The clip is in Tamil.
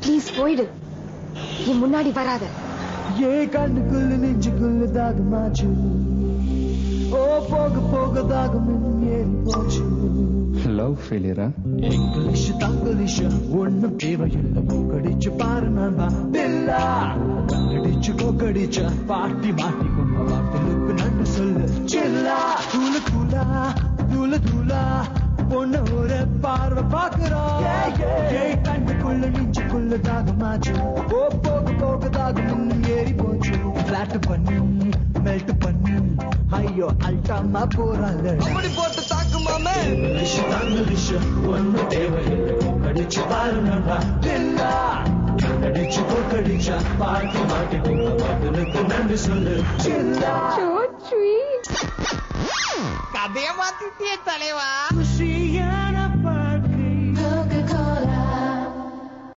ப்ளீஸ் போயிடு, என் முன்னாடி வராத. ஏன் கண்ணுக்குள்ள நெஞ்சுக்குள்ள தாகமாச்சு, ஓ போக போக தாகம் ஏறி போச்சு. லவ் ஃபெயிலியரா? இங்கிலீஷ் தங்கிலீஷ் ஒன்னும் தேவையில்லை, போக்கடிச்சு பாரு நண்பா பில்லா. கண்ணடிச்சு போக்கடிச்ச பாட்டி மாட்டி கொண்ட வார்த்தைகளுக்கு நன்றி சொல்லு சில்லா. தூளு தூளா தூளு தூளா பொண்ணு ஒரு பார்வை பாக்குறோம். கண்ணுக்குள்ள நெஞ்சுக்குள்ள தாகமாச்சு, ஓ போக போக தாகம் ஏறி போச்சு. பிளாட் பண்ணி மெல்ட் பண்ணி ஐயோ அல்டாமா போறாங்க. அப்படி போட்டு தாக்குமாமே தங்கிலீஷ் ஒன்னும் தேவையில்லை, போக்கடிச்சு பாரு நண்பா பில்லா. கண்ணடிச்சு போக்கடிச்ச பாட்டி மாட்டி கொண்ட வார்த்தைகளுக்கு நன்றி சொல்லு சில்லா. So sweet. கதைய மாத்திட்டியே தலைவா. खुशी